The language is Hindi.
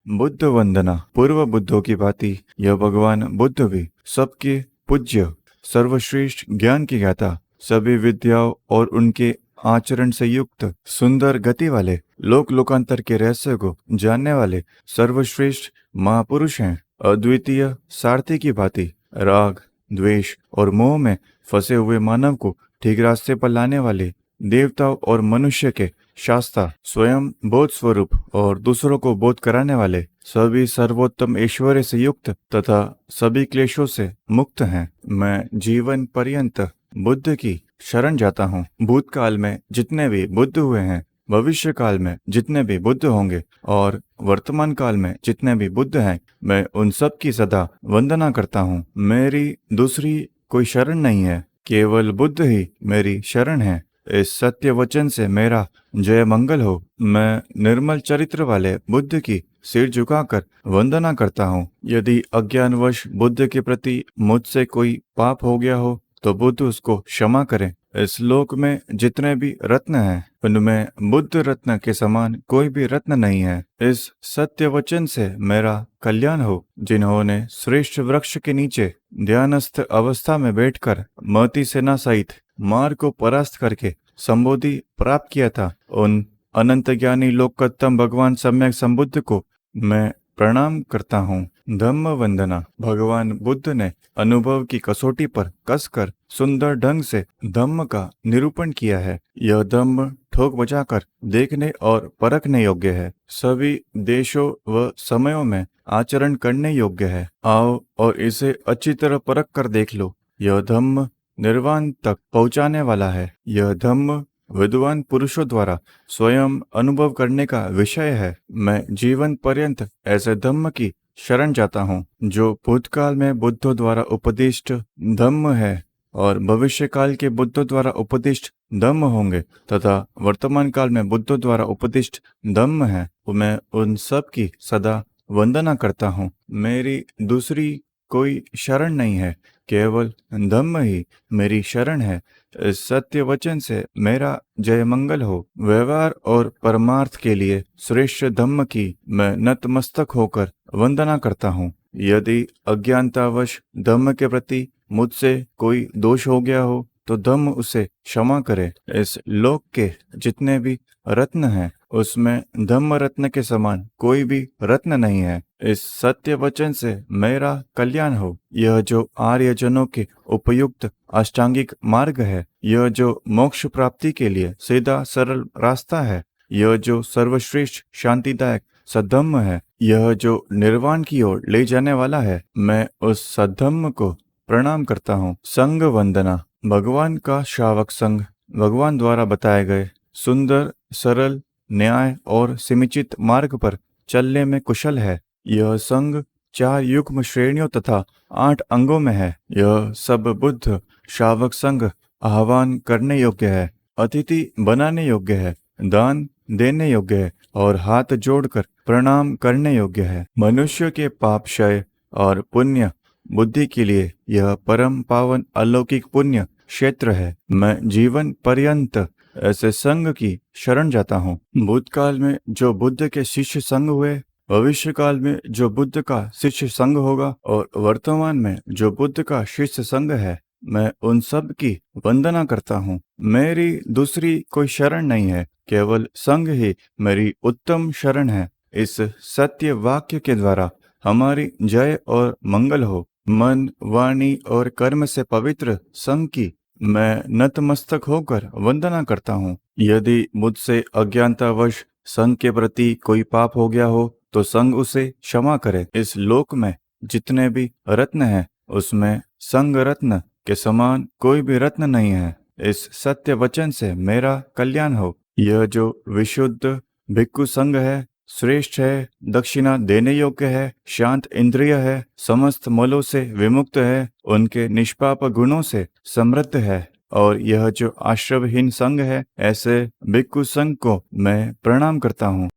बुद्ध वंदना। पूर्व बुद्धों की भांति यह भगवान बुद्ध भी सबके पूज्य, सर्वश्रेष्ठ ज्ञान की ज्ञाता, सभी विद्याओं और उनके आचरण से युक्त, सुंदर गति वाले, लोक लोकांतर के रहस्य को जानने वाले सर्वश्रेष्ठ महापुरुष हैं। अद्वितीय सारथी की भांति राग, द्वेष और मोह में फंसे हुए मानव को ठीक रास्ते पर लाने वाले देवताओं और मनुष्य के शास्ता, स्वयं बोध स्वरूप और दूसरों को बोध कराने वाले, सभी सर्वोत्तम ऐश्वर्य से युक्त तथा सभी क्लेशों से मुक्त हैं। मैं जीवन पर्यंत बुद्ध की शरण जाता हूँ। भूतकाल में जितने भी बुद्ध हुए हैं, भविष्य काल में जितने भी बुद्ध होंगे और वर्तमान काल में जितने भी बुद्ध हैं, मैं उन सब की सदा वंदना करता हूँ। मेरी दूसरी कोई शरण नहीं है, केवल बुद्ध ही मेरी शरण है। इस सत्य वचन से मेरा जय मंगल हो। मैं निर्मल चरित्र वाले बुद्ध की सिर झुकाकर वंदना करता हूँ। यदि अज्ञानवश बुद्ध के प्रति मुझसे कोई पाप हो गया हो तो बुद्ध उसको क्षमा करें। इस लोक में जितने भी रत्न हैं, उनमें बुद्ध रत्न के समान कोई भी रत्न नहीं है। इस सत्य वचन से मेरा कल्याण हो। जिन्होंने श्रेष्ठ वृक्ष के नीचे ध्यानस्थ अवस्था में बैठकर महती सेना सहित मार को परास्त करके संबोधि प्राप्त किया था, उन अनंत ज्ञानी लोकोत्तम भगवान सम्यक संबुद्ध को मैं प्रणाम करता हूँ। धम्म वंदना। भगवान बुद्ध ने अनुभव की कसौटी पर कसकर सुंदर ढंग से धम्म का निरूपण किया है। यह धम्म ठोक बजाकर देखने और परखने योग्य है, सभी देशों व समयों में आचरण करने योग्य है। आओ और इसे अच्छी तरह परख कर देख लो। यह धम्म निर्वाण तक पहुंचाने वाला है। यह धम्म विद्वान पुरुषों द्वारा स्वयं अनुभव करने का विषय है। मैं जीवन पर्यंत ऐसे धम्म की शरण जाता हूँ जो भूतकाल में बुद्धों द्वारा उपदिष्ट धम्म है और भविष्य काल के बुद्धों द्वारा उपदिष्ट धम्म होंगे तथा वर्तमान काल में बुद्धों द्वारा उपदिष्ट धम्म है। मैं उन सब की सदा वंदना करता हूँ। मेरी दूसरी कोई शरण नहीं है, केवल धम्म ही मेरी शरण है। इस सत्य वचन से मेरा जय मंगल हो। व्यवहार और परमार्थ के लिए श्रेष्ठ धम्म की मैं नतमस्तक होकर वंदना करता हूँ। यदि अज्ञानतावश धम्म के प्रति मुझसे कोई दोष हो गया हो तो धम्म उसे क्षमा करे। इस लोक के जितने भी रत्न हैं, उसमें धम्म रत्न के समान कोई भी रत्न नहीं है। इस सत्य वचन से मेरा कल्याण हो। यह जो आर्यजनों के उपयुक्त अष्टांगिक मार्ग है, यह जो मोक्ष प्राप्ति के लिए सीधा सरल रास्ता है, यह जो सर्वश्रेष्ठ शांतिदायक सद्धम्म है, यह जो निर्वाण की ओर ले जाने वाला है, मैं उस सद्धम्म को प्रणाम करता हूँ। संग वंदना। भगवान का श्रावक संघ भगवान द्वारा बताए गए सुंदर, सरल, न्याय और समुचित मार्ग पर चलने में कुशल है। यह संघ 4 युग्म श्रेणियों तथा 8 अंगों में है। यह सब बुद्ध श्रावक संघ आह्वान करने योग्य है, अतिथि बनाने योग्य है, दान देने योग्य है और हाथ जोड़कर प्रणाम करने योग्य है। मनुष्य के पाप क्षय और पुण्य बुद्धि के लिए यह परम पावन अलौकिक पुण्य क्षेत्र है। मैं जीवन पर्यंत ऐसे संघ की शरण जाता हूँ। भूतकाल में जो बुद्ध के शिष्य संघ हुए, भविष्य काल में जो बुद्ध का शिष्य संघ होगा और वर्तमान में जो बुद्ध का शिष्य संघ है, मैं उन सब की वंदना करता हूँ। मेरी दूसरी कोई शरण नहीं है, केवल संघ ही मेरी उत्तम शरण है। इस सत्य वाक्य के द्वारा हमारी जय और मंगल हो। मन, वाणी और कर्म से पवित्र संघ की मैं नतमस्तक होकर वंदना करता हूँ। यदि मुझसे अज्ञानतावश संघ के प्रति कोई पाप हो गया हो तो संघ उसे क्षमा करे। इस लोक में जितने भी रत्न हैं, उसमें संघ रत्न के समान कोई भी रत्न नहीं है। इस सत्य वचन से मेरा कल्याण हो। यह जो विशुद्ध भिक्खु संघ है, श्रेष्ठ है, दक्षिणा देने योग्य है, शांत इंद्रिय है, समस्त मलों से विमुक्त है, उनके निष्पाप गुणों से समृद्ध है। और यह जो आश्रवहीन संघ है, ऐसे भिक्खु संघ को मैं प्रणाम करता हूँ।